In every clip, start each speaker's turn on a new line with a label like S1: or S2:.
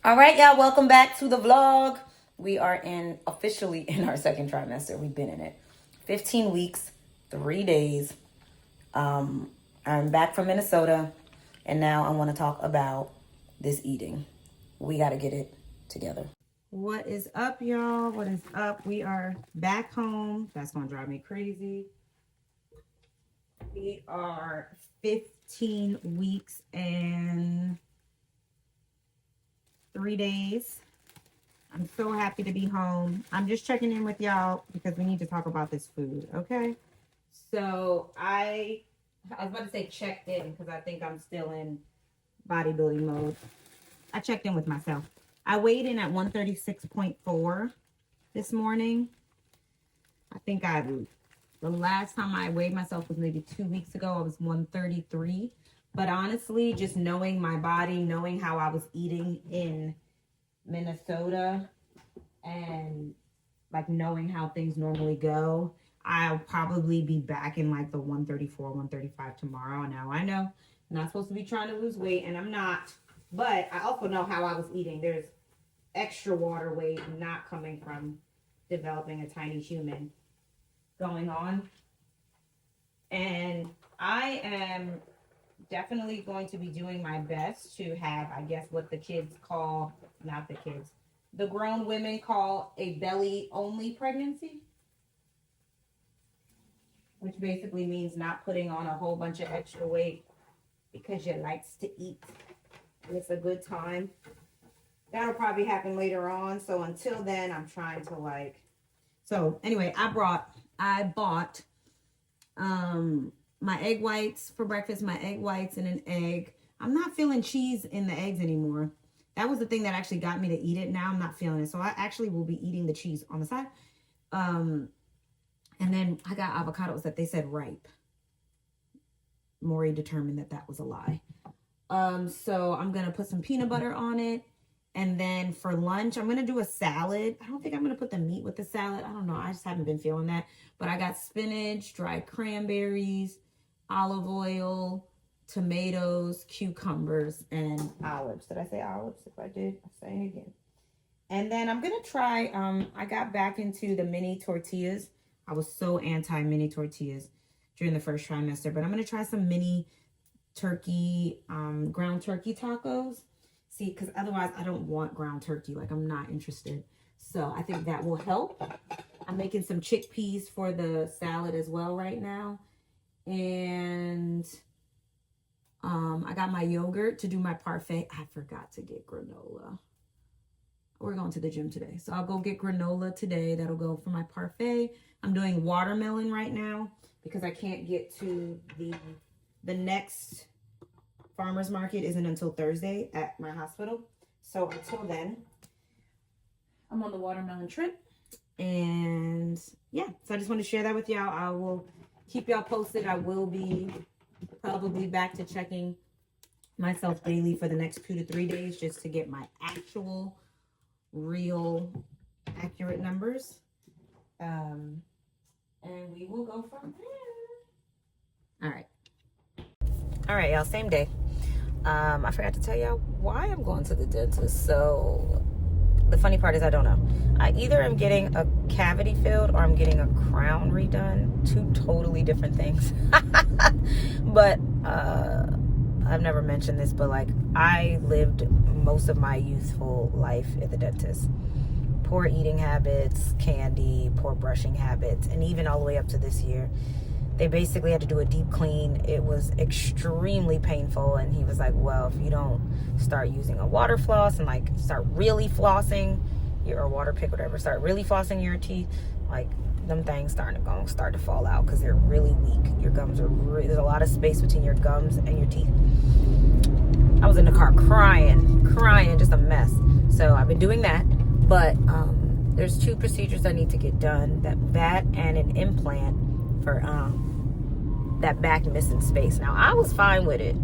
S1: All right, y'all, welcome back to the vlog. We are officially in our second trimester. We've been in it 15 weeks, 3 days. I'm back from Minnesota, and now I want to talk about this eating. We got to get it together. What is up, y'all? What is up? We are back home. That's going to drive me crazy. We are 15 weeks and 3 days. I'm so happy to be home. I'm just checking in with y'all because we need to talk about this food, okay? So I was about to say checked in because I think I'm still in bodybuilding mode. I checked in with myself. I weighed in at 136.4 this morning. I think the last time I weighed myself was maybe 2 weeks ago. I was 133. But honestly, just knowing my body, knowing how I was eating in Minnesota, and like knowing how things normally go, I'll probably be back in like the 134, 135 tomorrow. Now I know I'm not supposed to be trying to lose weight, and I'm not. But I also know how I was eating. There's extra water weight not coming from developing a tiny human going on. And I am definitely going to be doing my best to have, I guess, what the kids call, not the kids, the grown women call a belly-only pregnancy, which basically means not putting on a whole bunch of extra weight because you likes to eat. And it's a good time. That'll probably happen later on. So until then, I'm trying to so anyway, I bought my egg whites for breakfast, my egg whites and an egg. I'm not feeling cheese in the eggs anymore. That was the thing that actually got me to eat it. Now I'm not feeling it. So I actually will be eating the cheese on the side. And then I got avocados that they said ripe. Maury determined that was a lie. So I'm going to put some peanut butter on it. And then for lunch, I'm going to do a salad. I don't think I'm going to put the meat with the salad. I don't know. I just haven't been feeling that. But I got spinach, dried cranberries, olive oil, tomatoes, cucumbers, and olives. Did I say olives? If I did, I'll say it again. And then I'm going to try, I got back into the mini tortillas. I was so anti-mini tortillas during the first trimester. But I'm going to try some mini turkey, ground turkey tacos. See, because otherwise I don't want ground turkey. Like, I'm not interested. So I think that will help. I'm making some chickpeas for the salad as well right now. And I got my yogurt to do my parfait. I forgot to get granola. We're going to the gym today. So I'll go get granola today. That'll go for my parfait. I'm doing watermelon right now because I can't get to the next farmer's market isn't until Thursday at my hospital. So until then, I'm on the watermelon trip. And yeah, so I just want to share that with y'all. I will keep y'all posted. I will be probably back to checking myself daily for the next 2 to 3 days just to get my actual, real, accurate numbers. And we will go from there. All right, y'all, same day. I forgot to tell y'all why I'm going to the dentist. So the funny part is I don't know. I either am getting a cavity filled or I'm getting a crown redone. Two totally different things. But I've never mentioned this, but like I lived most of my youthful life at the dentist. Poor eating habits, candy, poor brushing habits, and even all the way up to this year. They basically had to do a deep clean. It was extremely painful. And he was like, well, if you don't start using a water floss and like start really flossing or water pick, whatever, start really flossing your teeth, like them things start to fall out because they're really weak. Your gums are there's a lot of space between your gums and your teeth. I was in the car crying, just a mess. So I've been doing that. But there's 2 procedures I need to get done. That and an implant for that back missing space. Now, I was fine with it.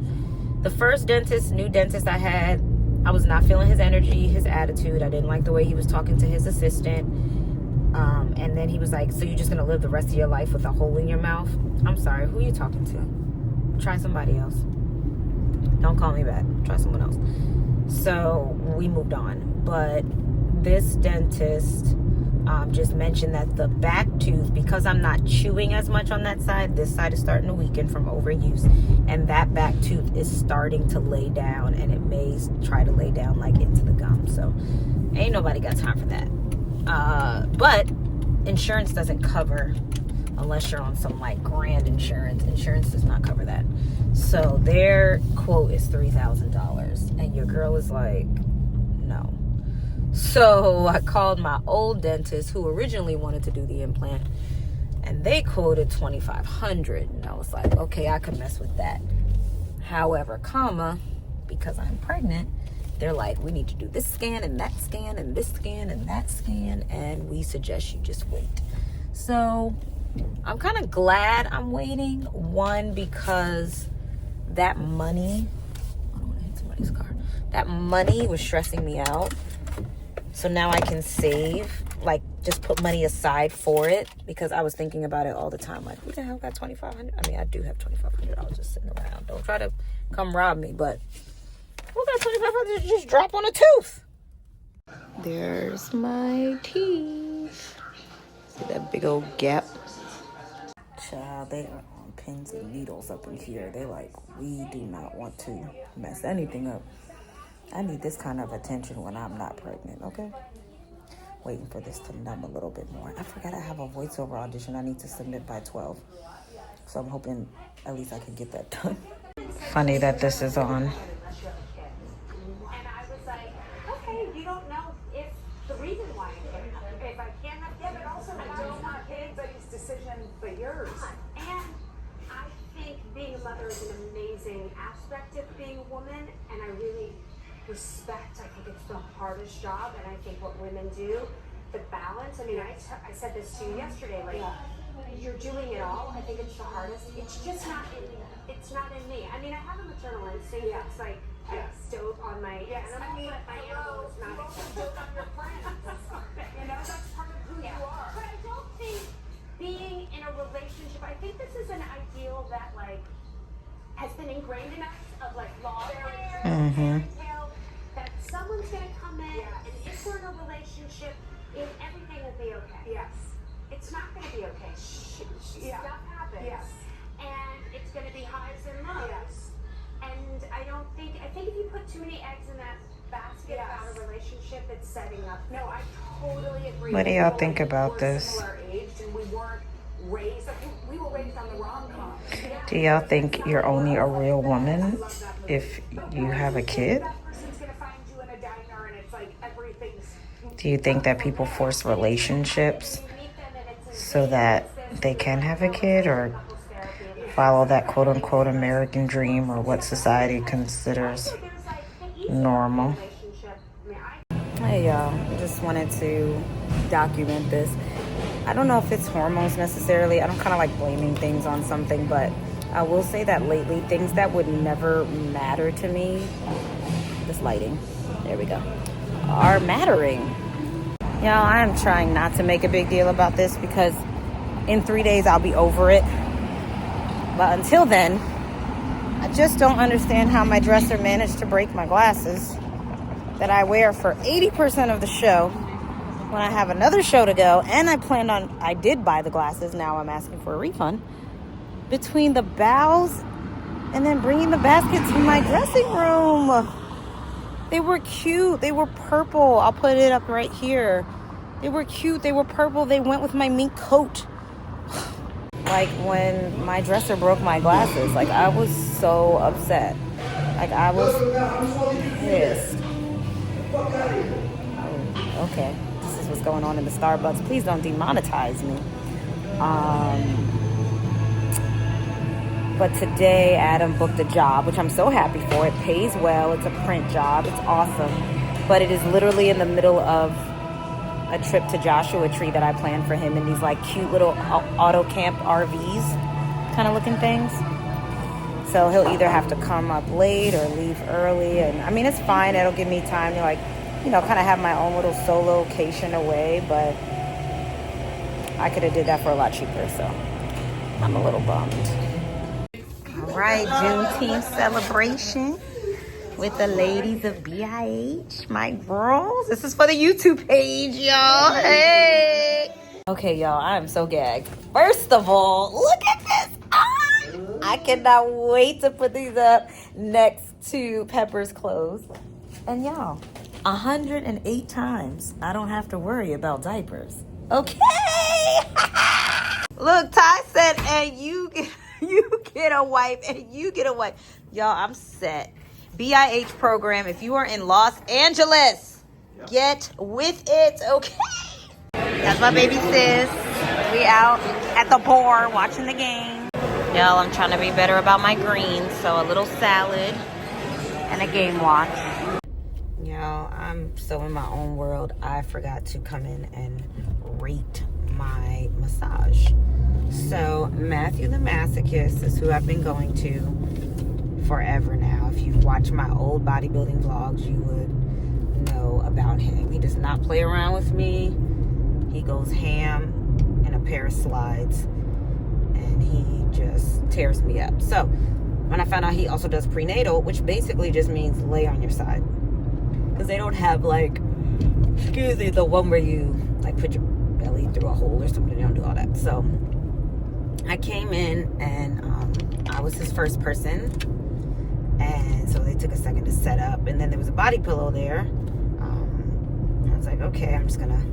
S1: The first new dentist I had, I was not feeling his energy, his attitude. I didn't like the way he was talking to his assistant. And then he was like, so you're just going to live the rest of your life with a hole in your mouth? I'm sorry, who are you talking to? Try somebody else. Don't call me back. Try someone else. So we moved on. But this dentist just mentioned that the back tooth, because I'm not chewing as much on that side, this side is starting to weaken from overuse, and that back tooth is starting to lay down, and it may try to lay down like into the gum. So ain't nobody got time for that. But insurance doesn't cover, unless you're on some like grand insurance. Insurance does not cover that. So their quote is $3,000, and your girl is like, no. So I called my old dentist who originally wanted to do the implant, and they quoted $2,500, and I was like, okay, I can mess with that. However, because I'm pregnant, they're like, we need to do this scan and that scan and this scan and that scan, and we suggest you just wait. So I'm kind of glad I'm waiting. One, because that money, I don't want to hit somebody's car. That money was stressing me out. So now I can save, like just put money aside for it, because I was thinking about it all the time. Like, who the hell got $2,500? I mean, I do have $2,500 just sitting around. Don't try to come rob me, but who got $2,500 to just drop on a tooth? There's my teeth. See that big old gap? Child, they are on pins and needles up in here. They're like, we do not want to mess anything up. I need this kind of attention when I'm not pregnant, okay? Waiting for this to numb a little bit more. I forgot I have a voiceover audition I need to submit by 12. So I'm hoping at least I can get that done. Funny that this is on.
S2: And I was like, okay, you don't know if the reason why I'm getting up, if I can't have kids, but also I don't want anybody's decision but yours. And I think being a mother is an amazing aspect of being a woman, and I really respect. I think it's the hardest job, and I think what women do, the balance. I mean, I said this to you yesterday, like, you're doing it all. I think it's the hardest. It's just not in me. It's not in me. I mean, I have a maternal instinct. Yeah. It's like I stoat on my animal, but my animal is not. Stoat on your friends. You know, that's part of who you are. But I don't think being in a relationship, I think this is an ideal that like has been ingrained in us of like law, fairy tale, that someone's gonna come in, and if we're in a relationship, everything will be okay. Yes. It's not gonna be okay. Stuff happens. Yes. And it's gonna be highs and lows. Yes. And I think if you put too many eggs in that basket about a relationship, it's setting up. No, I totally agree.
S1: What do y'all think about this?
S2: And we weren't raised, we were raised on the rom-com.
S1: Do y'all think you're only a real woman if you have a kid? Do you think that people force relationships so that they can have a kid, or follow that quote-unquote American dream, or what society considers normal? Hey y'all, I just wanted to document this. I don't know if it's hormones necessarily. I don't kind of like blaming things on something, but I will say that lately, things that would never matter to me, this lighting, there we go, are mattering. Y'all, I am trying not to make a big deal about this, because in 3 days I'll be over it. But until then, I just don't understand how my dresser managed to break my glasses that I wear for 80% of the show when I have another show to go. And I did buy the glasses. Now I'm asking for a refund. Between the bows and then bringing the basket to my dressing room. They were cute. They were purple. I'll put it up right here. They were cute. They were purple. They went with my mink coat. Like when my dresser broke my glasses, like I was so upset. Like I was pissed. Oh, okay. This is what's going on in the Starbucks. Please don't demonetize me. But today Adam booked a job, which I'm so happy for. It pays well. It's a print job. It's awesome. But it is literally in the middle of a trip to Joshua Tree that I planned for him in these like cute little auto camp RVs kind of looking things. So he'll either have to come up late or leave early. And I mean, it's fine. It'll give me time to like, you know, kind of have my own little solo location away. But I could have did that for a lot cheaper. So I'm a little bummed. All right, Juneteenth celebration. with the ladies of BIH, my girls. This is for the YouTube page, y'all. Hey. Okay, y'all, I am so gagged. First of all, look at this. I cannot wait to put these up next to Pepper's clothes. And y'all, 108 times, I don't have to worry about diapers. Okay. Look, Ty said, and you get a wipe, and you get a wipe. Y'all, I'm set. BIH program, if you are in Los Angeles, get with it, okay? That's my baby sis. We out at the bar watching the game. Y'all, I'm trying to be better about my greens, so a little salad and a game watch. Y'all, I'm so in my own world, I forgot to come in and rate my massage. So Matthew the Masochist is who I've been going to forever now. If you've watched my old bodybuilding vlogs, you would know about him. He does not play around with me. He goes ham in a pair of slides, and he just tears me up. So when I found out he also does prenatal, which basically just means lay on your side, because they don't have like, excuse me, the one where you like put your belly through a hole or something. They don't do all that. So I came in, and I was his first person, and so they took a second to set up, and then there was a body pillow there. I was like, okay, I'm just gonna,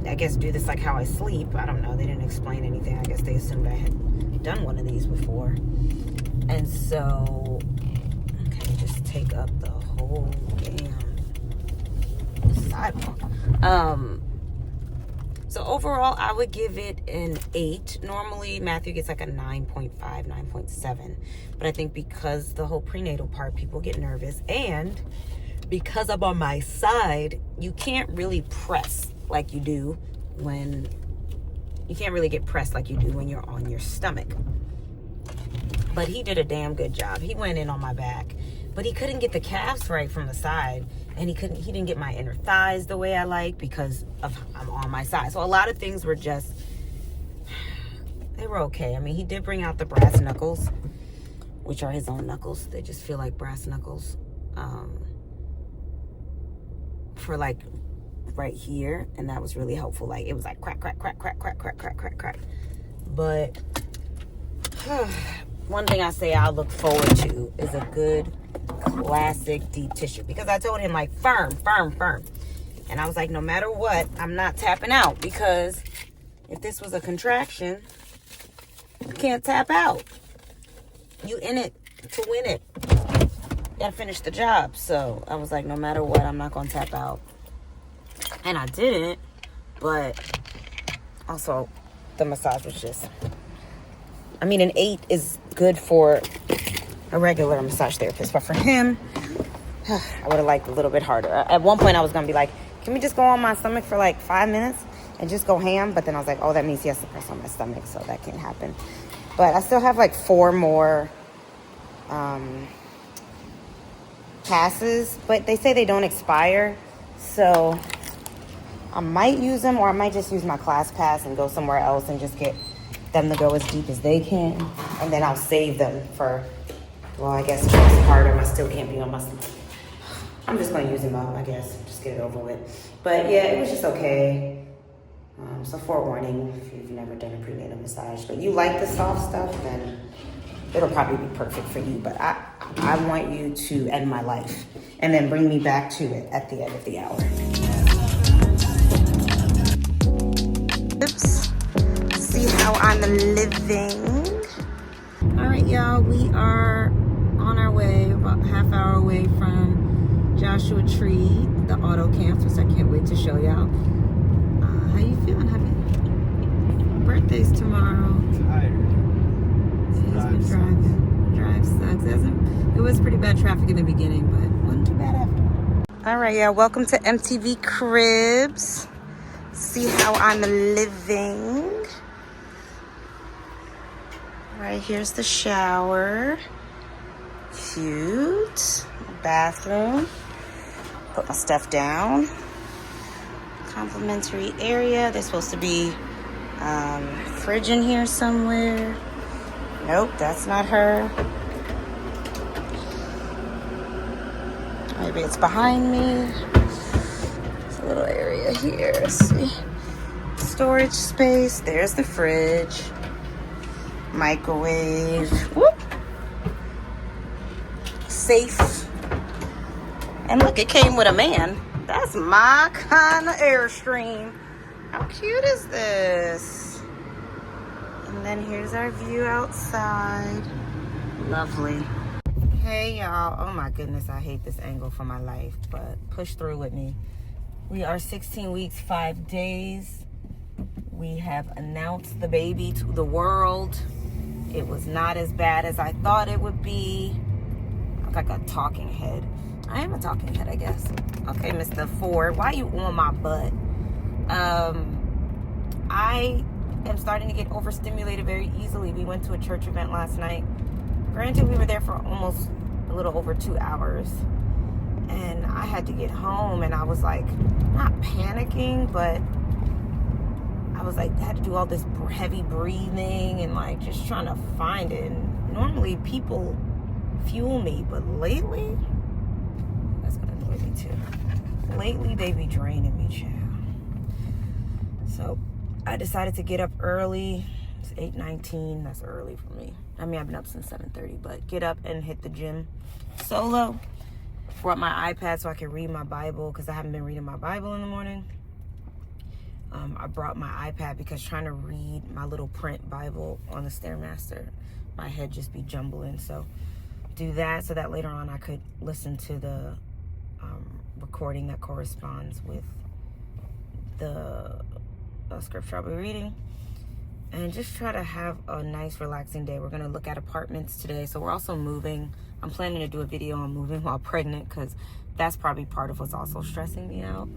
S1: I guess, do this like how I sleep. I don't know, they didn't explain anything. I guess they assumed I had done one of these before. And so, okay, just take up the whole damn sidewalk. So overall, I would give it an 8. Normally, Matthew gets like a 9.5, 9.7. But I think because the whole prenatal part, people get nervous. And because I'm on my side, you can't really press like you do when... You can't really get pressed like you do when you're on your stomach. But he did a damn good job. He went in on my back. But he couldn't get the calves right from the side. And he didn't get my inner thighs the way I like because I'm on my side. So a lot of things were just, they were okay. I mean, he did bring out the brass knuckles, which are his own knuckles. They just feel like brass knuckles. For like right here. And that was really helpful. Like it was like crack, crack, crack, crack, crack, crack, crack, crack, crack. But one thing I say I look forward to is a good classic deep tissue, because I told him like firm, firm, firm, and I was like, no matter what, I'm not tapping out, because if this was a contraction, you can't tap out. You in it to win it. You gotta finish the job. So I was like, no matter what, I'm not gonna tap out. And I didn't, but also the massage was just, I mean, an 8 is good for a regular massage therapist, but for him, I would have liked a little bit harder. At one point I was gonna be like, can we just go on my stomach for like 5 minutes and just go ham? But then I was like, oh, that means he has to press on my stomach, so that can't happen. But I still have like 4 more passes, but they say they don't expire, so I might use them, or I might just use my class pass and go somewhere else and just get them to go as deep as they can, and then I'll save them for, well, I guess postpartum. I still can't be on my, I'm just gonna use them up, I guess, just get it over with. But yeah, it was just okay. So forewarning if you've never done a prenatal massage, but you like the soft stuff, then it'll probably be perfect for you. But I want you to end my life and then bring me back to it at the end of the hour. Oops. See how I'm living. All right, y'all, we are on our way, about half hour away from Joshua Tree, the auto camp, which I can't wait to show y'all. How you feeling, hubby? Birthday's tomorrow.
S3: Tired.
S1: He's been driving. Drive sucks. It was pretty bad traffic in the beginning, but wasn't too bad after. All right, yeah, welcome to MTV Cribs. See how I'm living. Right, here's the shower. Cute. Bathroom. Put my stuff down. Complimentary area. There's supposed to be fridge in here somewhere. Nope, that's not her. maybe it's behind me. There's a little area here. Let's see. Storage space. There's the fridge. Microwave. Whoop. Safe. And look, it came with a man. That's my kind of Airstream. How cute is this? And then here's our view outside. Lovely. Hey y'all. Oh my goodness, I hate this angle for my life, but push through with me. We are 16 weeks, 5 days. We have announced the baby to the world. It was not as bad as I thought it would be. I'm like a talking head. I am a talking head, I guess. Okay, Mr. Ford, why you on my butt? I am starting to get overstimulated very easily. We went to a church event last night. Granted, we were there for almost a little over 2 hours. And I had to get home, and I was like, not panicking, but I was like, I had to do all this heavy breathing and like just trying to find it. And normally people fuel me, but lately, that's gonna annoy me too. Lately, they be draining me, child. So I decided to get up early. It's 8:19. That's early for me. I mean, I've been up since 7:30, but get up and hit the gym solo. Brought my iPad so I can read my Bible because I haven't been reading my Bible in the morning. I brought my iPad because trying to read my little print Bible on the Stairmaster, my head just be jumbling. So do that so that later on I could listen to the recording that corresponds with the scripture I'll be reading. And just try to have a nice relaxing day. We're going to look at apartments today. So we're also moving. I'm planning to do a video on moving while pregnant because that's probably part of what's also stressing me out.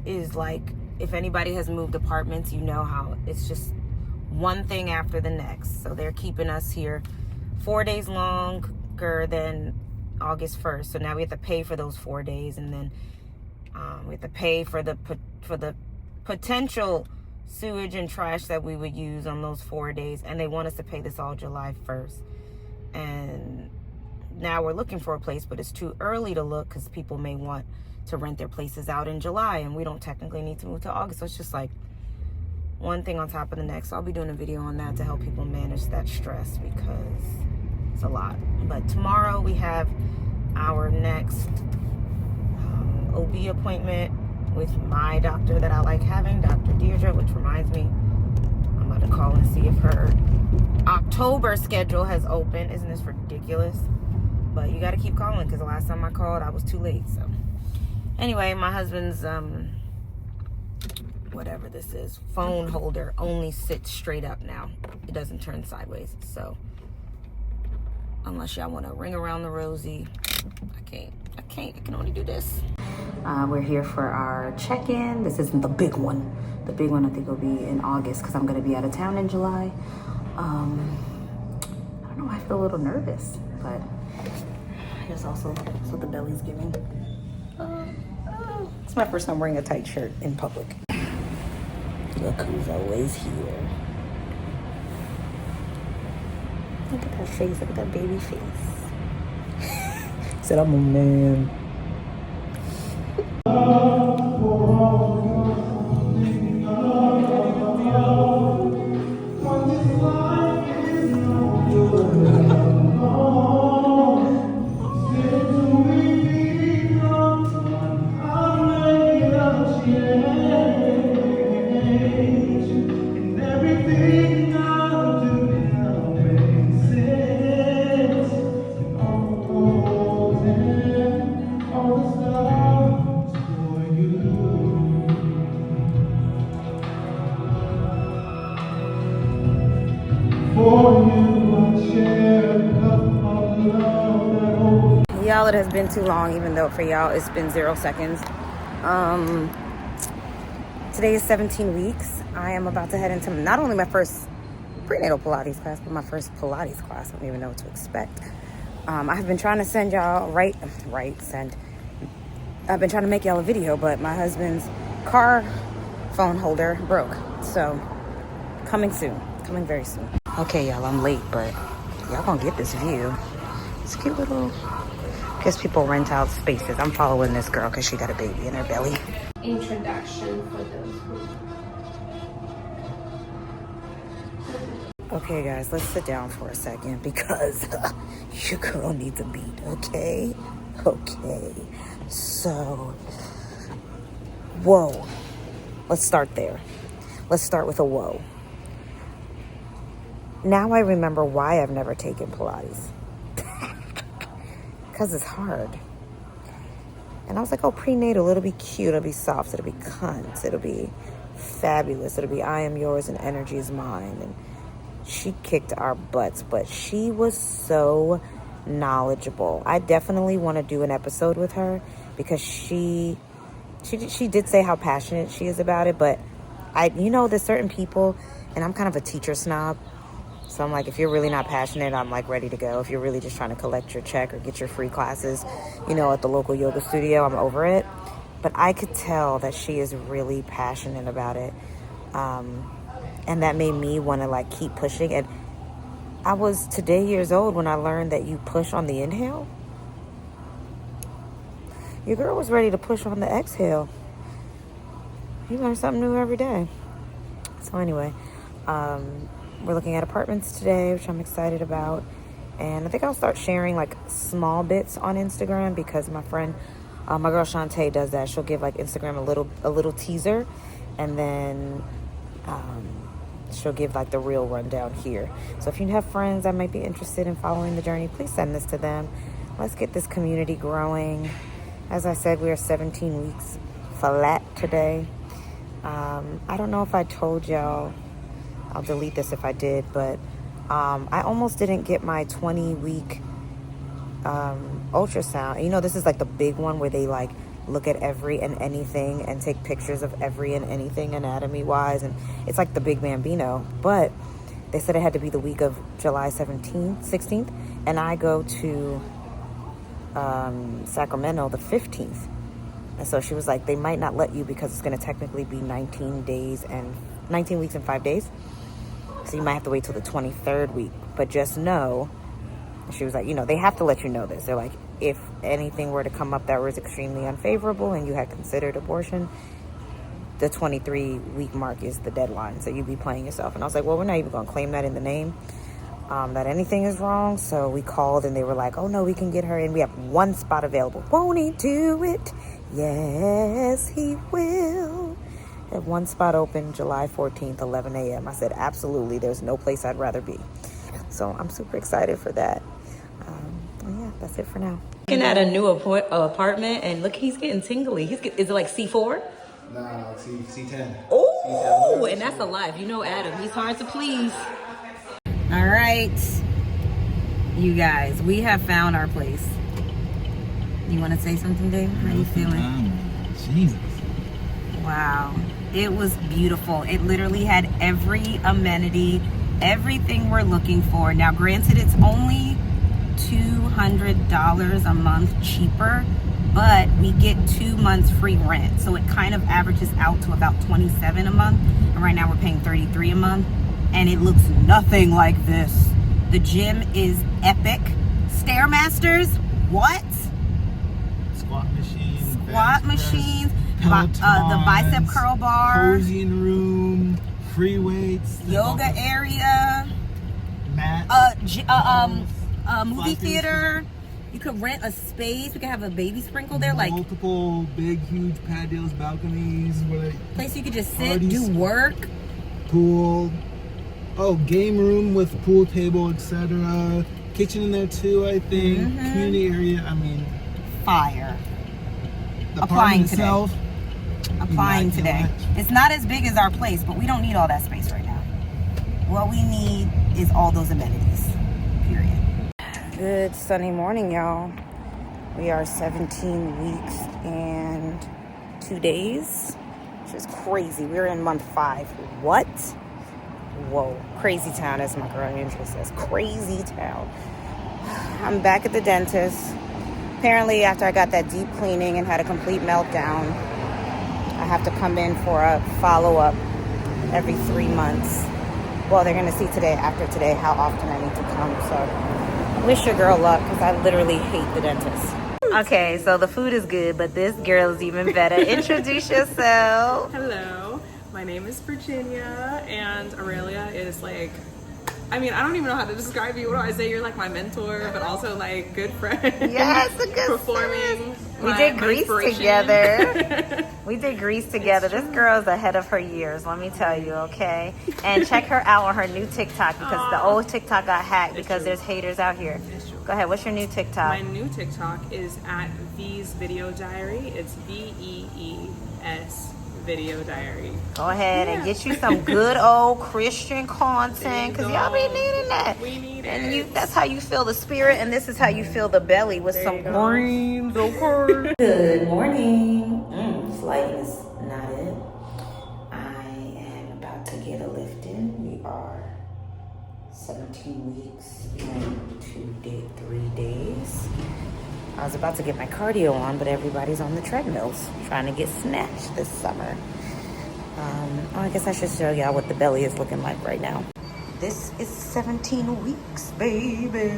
S1: Is like, if anybody has moved apartments, you know how it's just one thing after the next. So they're keeping us here 4 days longer than August 1st. So now we have to pay for those 4 days, and then we have to pay for the potential sewage and trash that we would use on those 4 days. And they want us to pay this all July 1st. And now we're looking for a place, but it's too early to look because people may want to rent their places out in July, and we don't technically need to move to August. So it's just like one thing on top of the next. So I'll be doing a video on that to help people manage that stress because it's a lot. But tomorrow we have our next OB appointment with my doctor that I like having, Dr. Deirdre, which reminds me, I'm about to call and see if her October schedule has opened. Isn't this ridiculous? But you got to keep calling because the last time I called, I was too late. So anyway, my husband's, whatever this is, phone holder only sits straight up now. It doesn't turn sideways. So unless y'all want to ring around the rosy, I can't. I can only do this. We're here for our check-in. This isn't the big one. The big one I think will be in August because I'm going to be out of town in July. I don't know, I feel a little nervous, but here's also what the belly's giving. It's my first time wearing a tight shirt in public. Look who's always here. Look at that face, look at that baby face. Said I'm a man. Y'all, it has been too long, even though for y'all it's been 0 seconds. Today is 17 weeks. I am about to head into not only my first prenatal Pilates class, but my first Pilates class. I don't even know what to expect. I've been trying to send y'all I've been trying to make y'all a video, but my husband's car phone holder broke. So coming soon, coming very soon. Okay, y'all, I'm late, but y'all gonna get this view. It's a cute little Guess people rent out spaces. I'm following this girl because she got a baby in her belly.
S3: Introduction for those who...
S1: Okay, guys, let's sit down for a second because your girl needs a beat, okay? Okay. So, whoa. Let's start there. Let's start with a whoa. Now I remember why I've never taken Pilates. Because it's hard. And I was like, oh, prenatal, it'll be cute, it'll be soft, it'll be cunt, it'll be fabulous, it'll be I am yours and energy is mine. And she kicked our butts, but she was so knowledgeable. I definitely want to do an episode with her because she did say how passionate she is about it, but there's certain people, and I'm kind of a teacher snob. So I'm like, if you're really not passionate, I'm like ready to go. If you're really just trying to collect your check or get your free classes, at the local yoga studio, I'm over it. But I could tell that she is really passionate about it. And that made me want to like keep pushing. And I was today years old when I learned that you push on the inhale. Your girl was ready to push on the exhale. You learn something new every day. So anyway, we're looking at apartments today, which I'm excited about. And I think I'll start sharing like small bits on Instagram because my friend, my girl Shantae does that. She'll give like Instagram a little teaser, and then she'll give like the real rundown here. So if you have friends that might be interested in following the journey, please send this to them. Let's get this community growing. As I said, we are 17 weeks flat today. I don't know if I told y'all, I'll delete this if I did, but I almost didn't get my 20-week ultrasound. This is like the big one where they like look at every and anything and take pictures of every and anything anatomy wise, and it's like the big Bambino. But they said it had to be the week of July 16th, and I go to Sacramento the 15th. And so she was like, they might not let you because it's going to technically be 19 weeks and 5 days. So you might have to wait till the 23rd week. But just know, she was like, they have to let you know this. They're like, if anything were to come up that was extremely unfavorable and you had considered abortion, the 23-week mark is the deadline. So you'd be playing yourself. And I was like, well, we're not even going to claim that in the name, that anything is wrong. So we called and they were like, oh, no, we can get her in. We have one spot available. Won't he do it? Yes, he will. Have one spot open July 14th, 11 a.m. I said, absolutely. There's no place I'd rather be. So I'm super excited for that. Yeah, that's it for now. Looking at a new apartment, and look, he's getting tingly. Is it like C4?
S4: Nah, C10.
S1: Oh, and that's a life. Adam, he's hard to please. All right, you guys, we have found our place. You want to say something, Dave? How you feeling?
S4: Jesus.
S1: Wow. It was beautiful. It literally had every amenity, everything we're looking for. Now, granted, it's only $200 a month cheaper, but we get 2 months free rent. So it kind of averages out to about $27 a month. And right now we're paying $33 a month. And it looks nothing like this. The gym is epic. Stairmasters, what? Squat machines. The bicep curl bar.
S4: Posing room. Free weights.
S1: Yoga area.
S4: Mat.
S1: Movie theater. You could rent a space. We could have a baby sprinkle there. Like
S4: multiple big, huge patios, balconies.
S1: Place you could just sit, do work.
S4: Pool. Oh, game room with pool table, etc. Kitchen in there too, I think. Community area.
S1: Fire. Applying today. Applying today. It's not as big as our place, but we don't need all that space right now. What we need is all those amenities. Period. Good sunny morning, y'all. We are 17 weeks and 2 days, which is crazy. We're in month 5. What? Whoa. Crazy town, as my girl Angela says. Crazy town. I'm back at the dentist. Apparently, after I got that deep cleaning and had a complete meltdown, I have to come in for a follow-up every 3 months. Well, they're going to see today, after today, how often I need to come. So, wish your girl luck, because I literally hate the dentist. Okay, so the food is good, but this girl is even better. Introduce yourself.
S5: Hello, my name is Virginia, and Aurelia is like, I mean, I don't even know how to describe you. What do I say? You're like my mentor, but also like good friend.
S1: Yes, a good
S5: performing.
S1: We did Grease together. We did Grease together. This girl's ahead of her years, let me tell you, okay? And check her out on her new TikTok because the old TikTok got hacked because there's haters out here. Go ahead, what's your new TikTok?
S5: My new TikTok is at V's Video Diary. It's VEES Video Diary.
S1: Go ahead and get you some good old Christian content because y'all be needing that.
S5: We need
S1: and
S5: it.
S1: that's how you feel the spirit, and this is how you feel the belly with some greens, okay? Good morning. This lighting is not it. I am about to get a lifted. We are 17 weeks and 3 days. I was about to get my cardio on, but everybody's on the treadmills trying to get snatched this summer. I guess I should show y'all what the belly is looking like right now. This is 17 weeks, baby.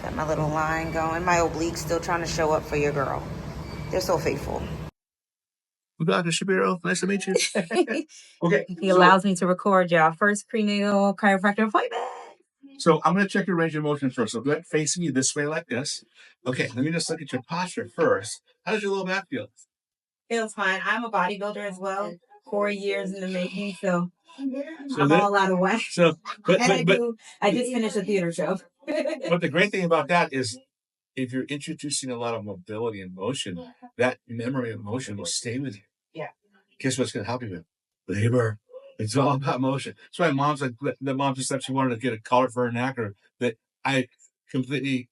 S1: Got my little line going. My obliques still trying to show up for your girl. They're so faithful.
S6: Dr. Shapiro, nice to meet you. Okay.
S1: He allows me to record y'all first prenatal chiropractor appointment.
S6: So I'm going to check your range of motion first. So go ahead, facing you this way like this. Okay, let me just look at your posture first. How does your low back feel?
S1: Feels fine. I'm a bodybuilder as well. 4 years in the making, so I'm all out of whack.
S6: So,
S1: I just finished a theater show.
S6: But the great thing about that is if you're introducing a lot of mobility and motion, that memory of motion will stay with you.
S1: Yeah.
S6: Guess what's going to help you with? Labor. It's all about motion. That's why mom's like, the mom just said she wanted to get a collar for her neck, or that I completely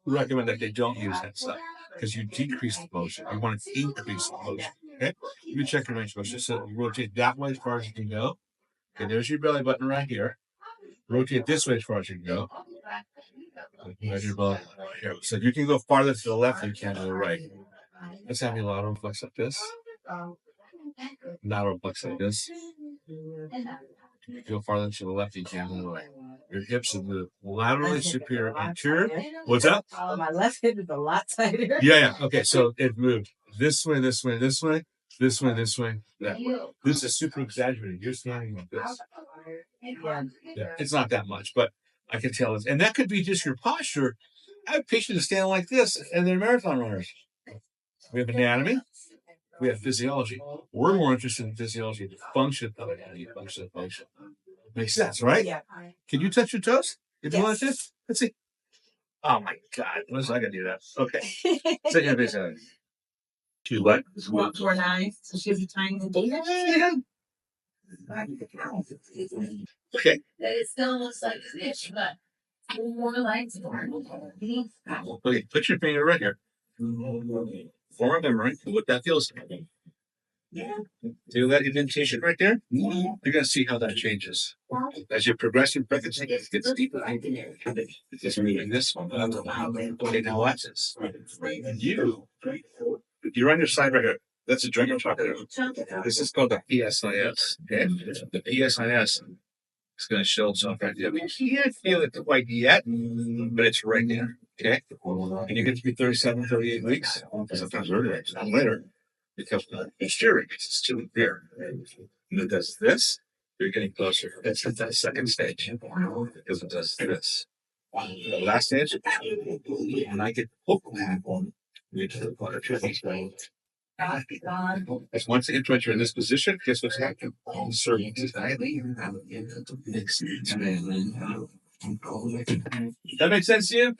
S6: recommend that they don't use that stuff because you decrease the motion. You want to increase the motion. Okay? You check your range of motion. So you rotate that way as far as you can go. Okay, there's your belly button right here. Rotate this way as far as you can go. There's your belly button right here. So you can go farther to the left than you can to the right. Let's have your lateral flex like this. Lateral flex like this. You go farther to the left than you can to the right. Your hips are the laterally superior anterior. What's up?
S1: My left hip is a lot tighter.
S6: Yeah. Okay, so it moved this way, this way, this way, this way, this way, that way. This is super exaggerated. You're standing like this. Yeah, it's not that much, but I can tell it's, and that could be just your posture. I have patients standing like this, and they're marathon runners. We have anatomy. We have physiology. We're more interested in physiology, the function of it, function. Makes sense, right?
S1: Yeah.
S6: Can you touch your toes? If you want to? Let's see. Oh my God. What's I gonna do that? Okay. Sit your face on. 2 what?
S1: 149. So she's a tiny baby.
S6: Okay.
S7: It still looks like fish, but more like
S6: Okay, put your finger right here. Form a memory of what that feels like. See that indentation right there? You're going to see how that changes. As you progress in pregnancy, it gets deeper. It's just moving this one. Okay, now watch this. You're on your side right here. That's a joint you're talking about. This is called the PSIS. Okay? The PSIS is going to show itself right there. We can't feel it quite yet, but it's right there. Okay? And you get to be 37, 38 weeks, sometimes earlier, some later. Because it's steering, it's still there. And it does this, you're getting closer. It's that second stage. Because it does this. The last stage, when I get hooked on that one, we get to the point of as once the introduction in this position, guess what's happening? The cervix is dilating. That makes sense to you?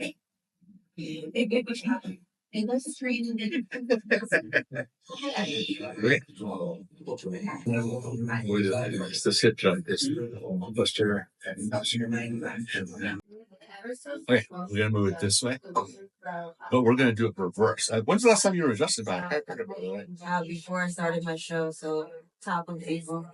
S6: This hip joint is posterior. Okay, we're gonna move it this way, but we're gonna do it reverse. When's the last time you were adjusted by a chiropractor, by the way?
S1: Before I started my show, so top of April.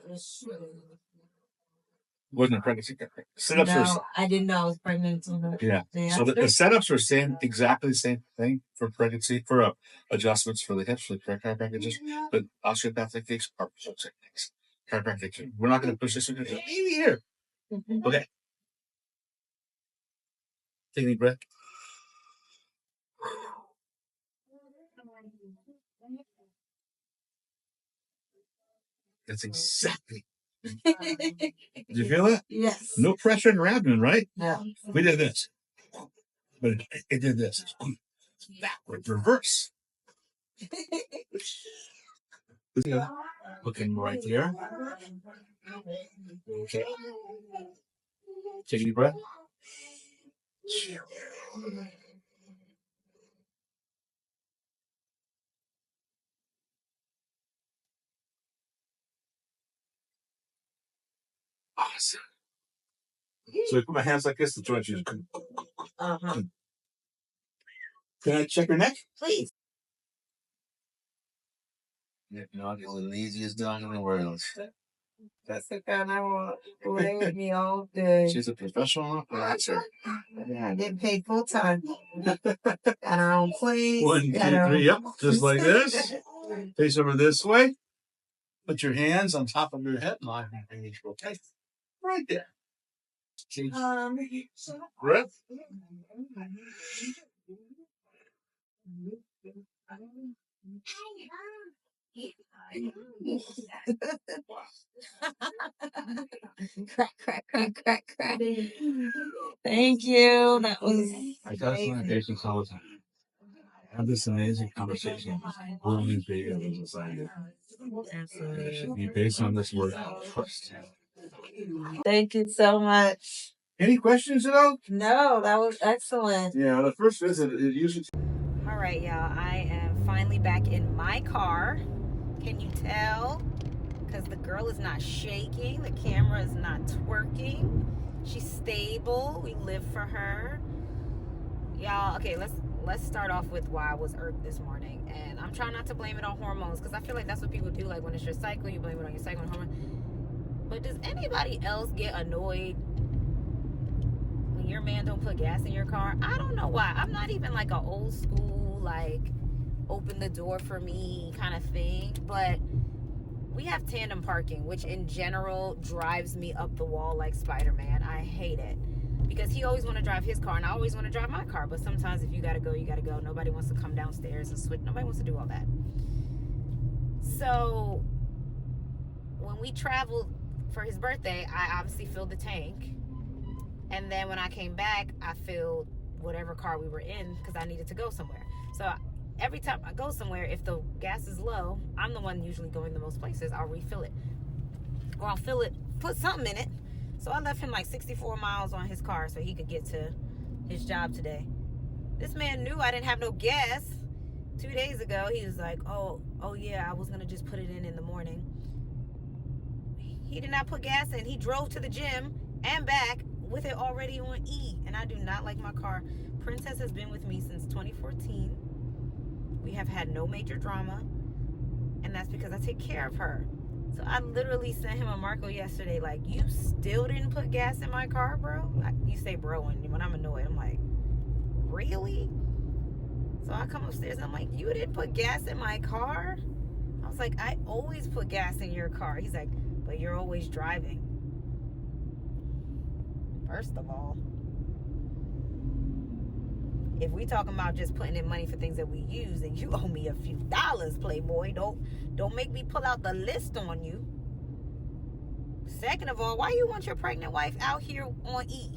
S6: Wasn't a pregnancy. Sit-ups
S1: No, I didn't know I was pregnant until the
S6: yeah.
S1: day
S6: So the
S1: after.
S6: setups are same, exactly the same thing for pregnancy, for adjustments for the hips, for the chiropractic, but osteopathic things are things. Chiropractic. We're not going to push this into maybe here. Okay. Take a deep breath. That's exactly. Did you feel it?
S7: Yes.
S6: No pressure in your abdomen, right?
S7: No.
S6: We did this. But it did this. Backward, reverse. Looking right there. Okay. Take a deep breath. Awesome. So I put my hands like this, the joint is.
S7: Uh-huh.
S6: Can I check your neck?
S7: Please.
S6: If not, it's the easiest dog in the world.
S7: That's the kind I want to lay with me all day.
S6: She's a professional dancer.
S7: Yeah, I get paid full time. Got our own place.
S6: 1, 2, 3, yep, just like this. Face over this way. Put your hands on top of your head. Line okay. Right there. Breath.
S7: Crack, crack, crack, crack, crack. Thank you. That was
S6: I got some patients all the time. I have this amazing conversation. Really big of a society. It should be based on this word first.
S7: Thank you so much.
S6: Any questions at all?
S7: No, that was excellent.
S6: Yeah, the first visit it usually.
S1: All right, y'all. I am finally back in my car. Can you tell? Because the girl is not shaking. The camera is not twerking. She's stable. We live for her. Y'all, okay, let's start off with why I was irked this morning. And I'm trying not to blame it on hormones, because I feel like that's what people do. Like when it's your cycle, you blame it on your cycle and hormone. But does anybody else get annoyed when your man don't put gas in your car? I don't know why. I'm not even like an old school, like, open the door for me kind of thing. But we have tandem parking, which in general drives me up the wall like Spider-Man. I hate it. Because he always want to drive his car and I always want to drive my car. But sometimes if you got to go, you got to go. Nobody wants to come downstairs and switch. Nobody wants to do all that. So when we traveled for his birthday, I obviously filled the tank. And then when I came back, I filled whatever car we were in because I needed to go somewhere. So every time I go somewhere, if the gas is low, I'm the one usually going the most places. I'll refill it. Or I'll fill it, put something in it. So I left him like 64 miles on his car so he could get to his job today. This man knew I didn't have no gas. 2 days ago, he was like, oh yeah, I was going to just put it in the morning. He did not put gas in. He drove to the gym and back with it already on E. And I do not like my car. Princess has been with me since 2014. We have had no major drama. And that's because I take care of her. So I literally sent him a Marco yesterday, like, you still didn't put gas in my car, bro? You say bro when I'm annoyed. I'm like, really? So I come upstairs and I'm like, you didn't put gas in my car? I was like, I always put gas in your car. He's like, but you're always driving. First of all, if we talking about just putting in money for things that we use, then you owe me a few dollars, Playboy. Don't make me pull out the list on you. Second of all, why you want your pregnant wife out here on E?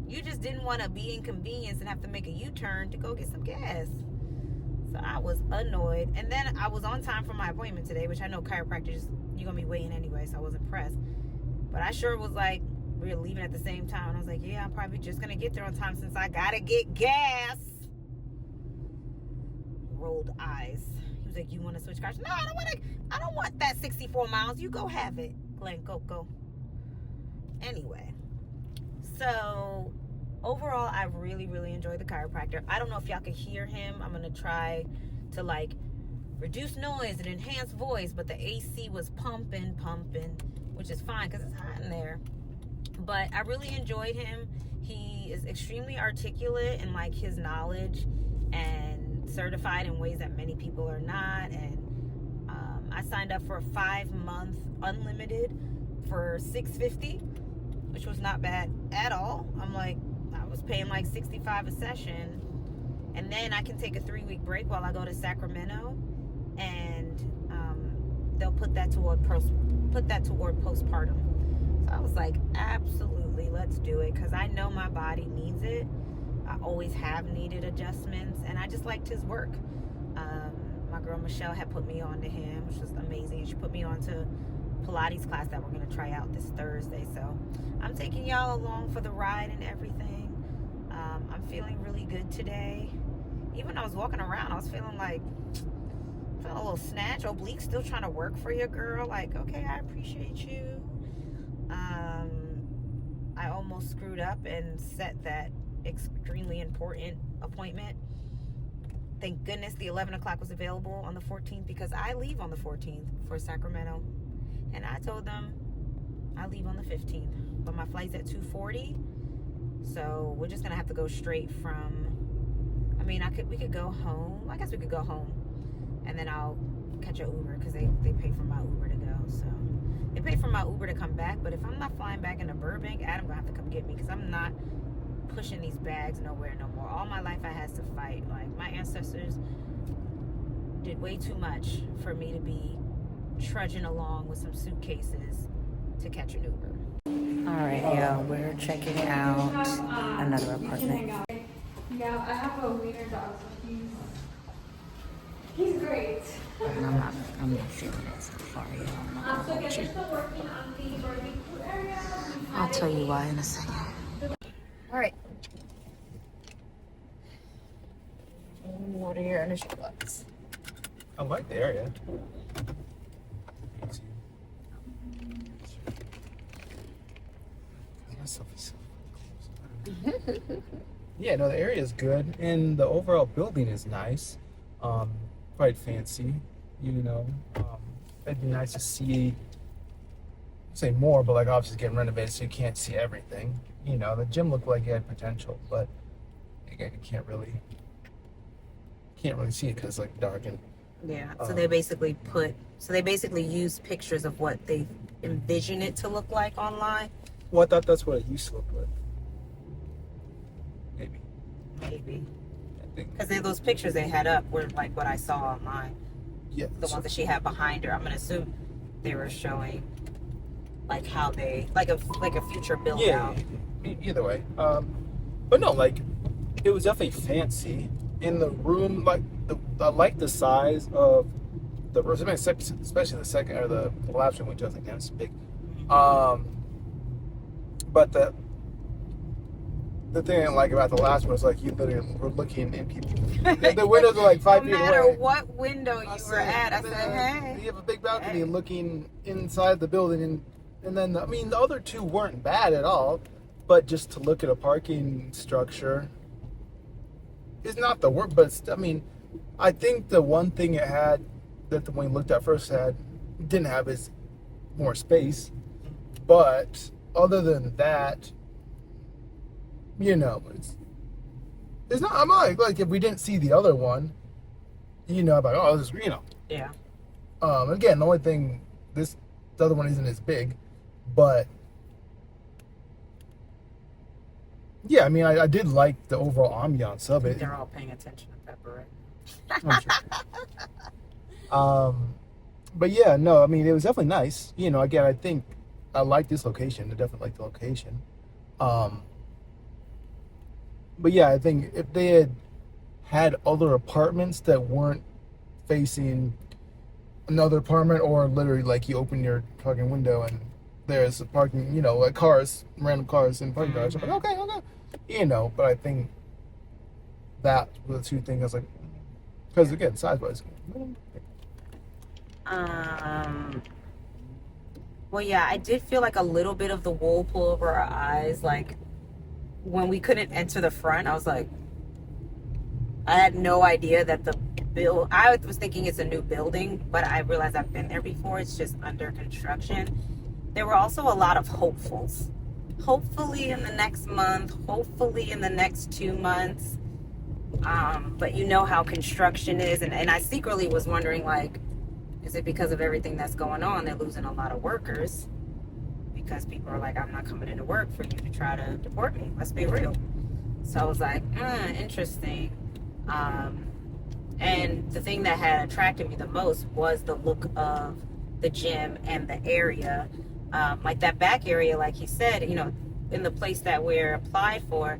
S1: You just didn't want to be inconvenienced and have to make a U-turn to go get some gas. So I was annoyed. And then I was on time for my appointment today, which I know chiropractors, you're going to be waiting anyway, so I wasn't pressed. But I sure was like, we were leaving at the same time. And I was like, yeah, I'm probably just going to get there on time since I got to get gas. Rolled eyes. He was like, you want to switch cars? No, I don't want that 64 miles. You go have it. Glenn, go. Anyway. So overall, I really, really enjoyed the chiropractor. I don't know if y'all could hear him. I'm going to try to like reduce noise and enhance voice, but the AC was pumping, which is fine because it's hot in there. But I really enjoyed him. He is extremely articulate in like his knowledge and certified in ways that many people are not. And I signed up for a 5-month unlimited for $650, which was not bad at all. I'm like, I was paying like $65 a session, and then I can take a 3-week break while I go to Sacramento and they'll put that toward postpartum. So I was like, absolutely, let's do it, because I know my body needs it. I always have needed adjustments, and I just liked his work. My girl Michelle had put me on to him, which was amazing. She put me on to Pilates class that we're going to try out this Thursday. So I'm taking y'all along for the ride and everything. I'm feeling really good today. Even when I was walking around, I was feeling a little snatch. Oblique still trying to work for your girl. Like, okay, I appreciate you. I almost screwed up and set that extremely important appointment. Thank goodness the 11 o'clock was available on the 14th, because I leave on the 14th for Sacramento. And I told them I leave on the 15th. But my flight's at 2:40. So we're just going to have to go straight from... we could go home. I guess we could go home. And then I'll catch an Uber, because they pay for my Uber to go. So they pay for my Uber to come back. But if I'm not flying back into Burbank, Adam going to have to come get me, because I'm not pushing these bags nowhere no more. All my life I had to fight. Like, my ancestors did way too much for me to be trudging along with some suitcases to catch an Uber. All right, yo, we're checking out another apartment.
S3: Yeah, I have a wiener dog, so he's great.
S1: I'm not feeling it so far, yo. I'm not gonna hold you.
S3: Still working on the barbecue area.
S1: I'll tell you why in a second. All right. What are your initial thoughts?
S4: I like the area. Yeah, no, the area is good, and the overall building is nice. Quite fancy, It'd be nice to see, say more, but like obviously getting renovated, so you can't see everything. The gym looked like it had potential, but again, you can't really see it because it's like dark and.
S1: Yeah. So they basically use pictures of what they envision it to look like online.
S4: Well, I thought that's what it used to look like.
S1: Maybe.
S4: I think.
S1: Because those pictures they had up were like what I saw online.
S4: Yeah.
S1: The ones that she had behind her. I'm gonna assume they were showing like how they like a future build out.
S4: Either way. But no, like it was definitely fancy. In the room, I like the size of the room, especially the second or the last room we just like that's big. But the thing I didn't like about the last one was like you literally were looking in people. The windows are like 5 feet away.
S1: No matter what window you were at, I said, hey.
S4: You have a big balcony looking inside the building, and then the other two weren't bad at all, but just to look at a parking structure is not the work. But I think the one thing it had that when we looked at first didn't have is more space. But other than that, it's not. I'm not like if we didn't see the other one, I'm like, oh, this is
S1: Yeah.
S4: Again, the only thing the other one isn't as big, but yeah, I did like the overall ambiance of it.
S1: They're all paying attention to Pepper, right?
S4: I'm sure. But yeah, no, it was definitely nice. Again, I think I like this location. I definitely like the location. But yeah, I think if they had other apartments that weren't facing another apartment, or literally like you open your fucking window and there's a parking, like cars, random cars in parking garages. I'm like, okay. But I think that were the two things I was like, because again, size-wise.
S1: Well, yeah, I did feel like a little bit of the wool pull over our eyes. Like when we couldn't enter the front, I was like, I had no idea that I was thinking it's a new building, but I realized I've been there before. It's just under construction. There were also a lot of hopefuls. Hopefully in the next month, hopefully in the next 2 months. But you know how construction is. And I secretly was wondering, like, is it because of everything that's going on? They're losing a lot of workers because people are like, I'm not coming into work for you to try to deport me. Let's be real. So I was like, interesting. And the thing that had attracted me the most was the look of the gym and the area. Like that back area, like he said, you know, in the place that we're applied for,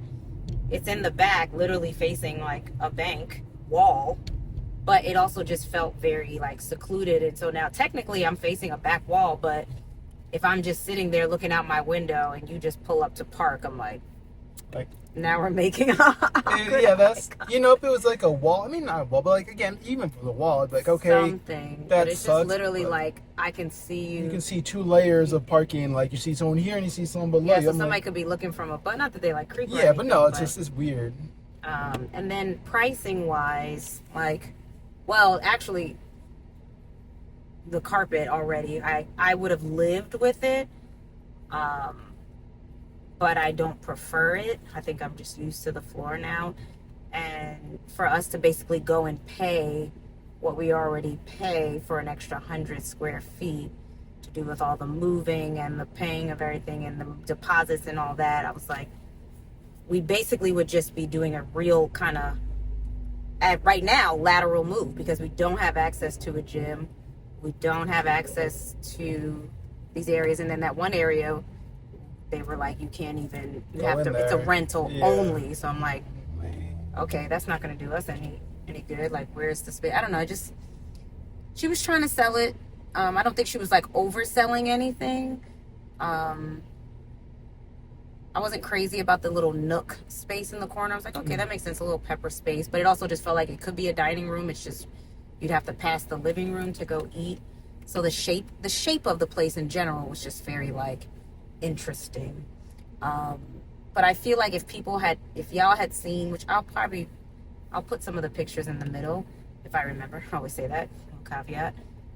S1: it's in the back, literally facing like a bank wall, but it also just felt very like secluded. And so now technically I'm facing a back wall, but if I'm just sitting there looking out my window and you just pull up to park, I'm like now we're making
S4: yeah, that's, you know, if it was like a wall, I mean, not a wall, but like, again, even for the wall, it's like, okay,
S1: something,
S4: that
S1: but it's
S4: sucks,
S1: just literally
S4: but
S1: like I can see
S4: you can see 2 layers of parking, like you see someone here and you see someone below.
S1: Yeah, so
S4: I'm
S1: somebody
S4: like,
S1: could be looking from above, not that they like creep or
S4: yeah,
S1: anything,
S4: but no, it's just, it's weird.
S1: And then pricing wise, like, well, actually the carpet already, I would have lived with it, but I don't prefer it. I think I'm just used to the floor now. And for us to basically go and pay what we already pay for an extra 100 square feet to do with all the moving and the paying of everything and the deposits and all that, I was like, we basically would just be doing a real kind of, right now, lateral move, because we don't have access to a gym. We don't have access to these areas. And then that one area, they were like, you can't even, you have to, it's a rental only. So I'm like, okay, that's not going to do us any good. Like, where's the space? I don't know. Just, she was trying to sell it. I don't think she was like overselling anything. I wasn't crazy about the little nook space in the corner. I was like, okay, that makes sense, a little pepper space. But it also just felt like it could be a dining room. It's just, you'd have to pass the living room to go eat. So the shape of the place in general was just very like interesting. But I feel like if y'all had seen, which I'll put some of the pictures in the middle, if I remember. I always say that, caveat.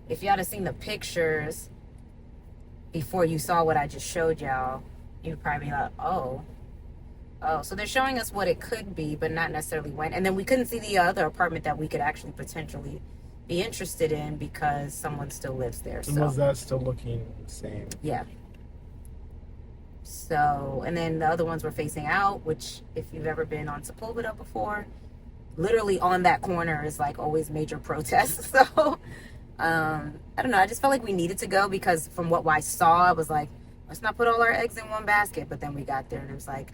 S1: If y'all had seen the pictures before you saw what I just showed y'all, you'd probably be like, oh, so they're showing us what it could be, but not necessarily when. And then we couldn't see the other apartment that we could actually potentially be interested in because someone still lives there.
S4: So was that still looking the same?
S1: Yeah. So, and then the other ones were facing out, which if you've ever been on Sepulveda before, literally on that corner is like always major protests. So, I don't know. I just felt like we needed to go because from what I saw, I was like, let's not put all our eggs in one basket. But then we got there and it was like,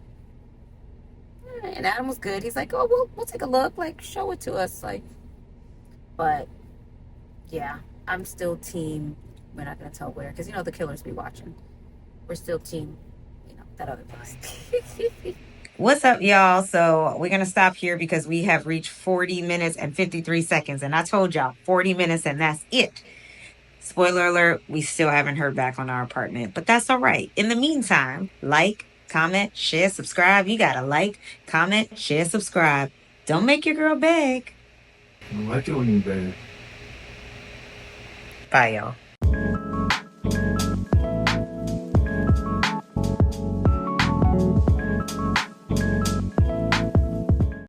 S1: and Adam was good. He's like, oh, we'll take a look. Like, show it to us. Like, but yeah, I'm still team. We're not going to tell where because, you know, the killers be watching. We're still team, you know, that other place. What's up, y'all? So we're going to stop here because we have reached 40 minutes and 53 seconds. And I told y'all 40 minutes and that's it. Spoiler alert, we still haven't heard back on our apartment, but that's all right. In the meantime, like, comment, share, subscribe. You got to like, comment, share, subscribe. Don't make your girl beg.
S6: I like it when you beg.
S1: Bye, y'all.